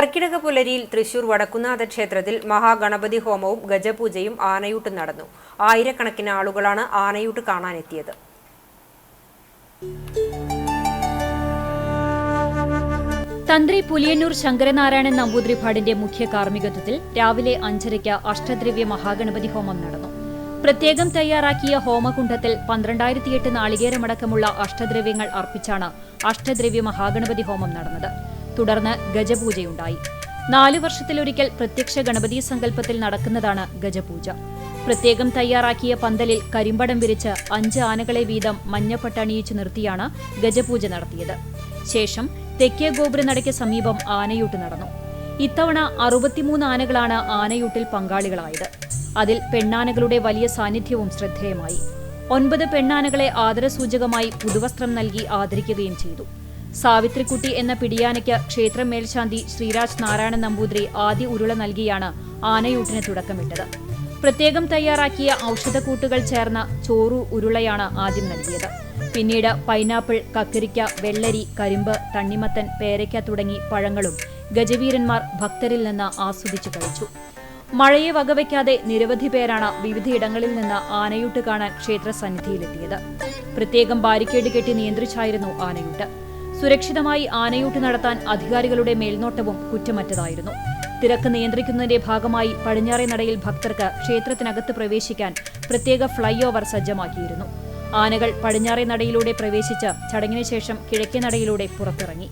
കർക്കിടക പുലരിയിൽ തൃശൂർ വടക്കുന്നാഥ ക്ഷേത്രത്തിൽ മഹാഗണപതി ഹോമവും ഗജപൂജയും ആനയൂട്ടും നടന്നു. ആയിരക്കണക്കിന് ആളുകളാണ് ആനയൂട്ട് കാണാനെത്തിയത്. തന്ത്രി പുലിയന്നൂർ ശങ്കരനാരായണൻ നമ്പൂതിരിപ്പാടിന്റെ മുഖ്യ കാർമ്മികത്വത്തിൽ രാവിലെ 5:30 അഷ്ടദ്രവ്യ മഹാഗണപതി ഹോമം നടന്നു. പ്രത്യേകം തയ്യാറാക്കിയ ഹോമകുണ്ഡത്തിൽ 12,008 നാളികേരമടക്കമുള്ള അഷ്ടദ്രവ്യങ്ങൾ അർപ്പിച്ചാണ് അഷ്ടദ്രവ്യ മഹാഗണപതി ഹോമം നടന്നത്. തുടർന്ന് ഗജപൂജയുണ്ടായി. 4 വർഷത്തിലൊരിക്കൽ പ്രത്യക്ഷ ഗണപതി സങ്കല്പത്തിൽ നടക്കുന്നതാണ് ഗജപൂജ. പ്രത്യേകം തയ്യാറാക്കിയ പന്തലിൽ കരിമ്പടം വിരിച്ച് 5 ആനകളെ വീതം മഞ്ഞപ്പട്ടണിയിച്ചു നിർത്തിയാണ് ഗജപൂജ നടത്തിയത്. ശേഷം തെക്കേ ഗോപുരനടയ്ക്ക് സമീപം ആനയൂട്ട് നടന്നു. ഇത്തവണ 63 ആനകളാണ് ആനയൂട്ടിൽ പങ്കാളികളായത്. അതിൽ പെണ്ണാനകളുടെ വലിയ സാന്നിധ്യവും ശ്രദ്ധേയമായി. 9 പെണ്ണാനകളെ ആദരസൂചകമായി പുതുവസ്ത്രം നൽകി ആദരിക്കുകയും ചെയ്തു. സാവിത്രിക്കുട്ടി എന്ന പിടിയാനയ്ക്ക് ക്ഷേത്രം മേൽശാന്തി ശ്രീരാജ് നാരായണൻ നമ്പൂതിരി ആദ്യ ഉരുള നൽകിയാണ് ആനയൂട്ടിന് തുടക്കമിട്ടത്. പ്രത്യേകം തയ്യാറാക്കിയ ഔഷധക്കൂട്ടുകൾ ചേർന്ന ചോറു ഉരുളയാണ് ആദ്യം നൽകിയത്. പിന്നീട് പൈനാപ്പിൾ, കക്കരിക്ക, വെള്ളരി, കരിമ്പ്, തണ്ണിമത്തൻ, പേരയ്ക്ക തുടങ്ങി പഴങ്ങളും ഗജവീരന്മാർ ഭക്തരിൽ നിന്ന് ആസ്വദിച്ചു കഴിച്ചു. മഴയെ വകവയ്ക്കാതെ നിരവധി പേരാണ് വിവിധയിടങ്ങളിൽ നിന്ന് ആനയൂട്ട് കാണാൻ ക്ഷേത്ര സന്നിധിയിലെത്തിയത്. പ്രത്യേകം ബാരിക്കേഡ് കെട്ടി നിയന്ത്രിച്ചായിരുന്നു ആനയൂട്ട്. സുരക്ഷിതമായി ആനയൂട്ട് നടത്താൻ അധികാരികളുടെ മേൽനോട്ടവും കുറ്റമറ്റതായിരുന്നു. തിരക്ക് നിയന്ത്രിക്കുന്നതിന്റെ ഭാഗമായി പടിഞ്ഞാറേ നടയിൽ ഭക്തർക്ക് ക്ഷേത്രത്തിനകത്ത് പ്രവേശിക്കാൻ പ്രത്യേക ഫ്ളൈ ഓവർ സജ്ജമാക്കിയിരുന്നു. ആനകൾ പടിഞ്ഞാറേ നടയിലൂടെ പ്രവേശിച്ച് ചടങ്ങിന് ശേഷം കിഴക്കേ നടയിലൂടെ പുറത്തിറങ്ങി.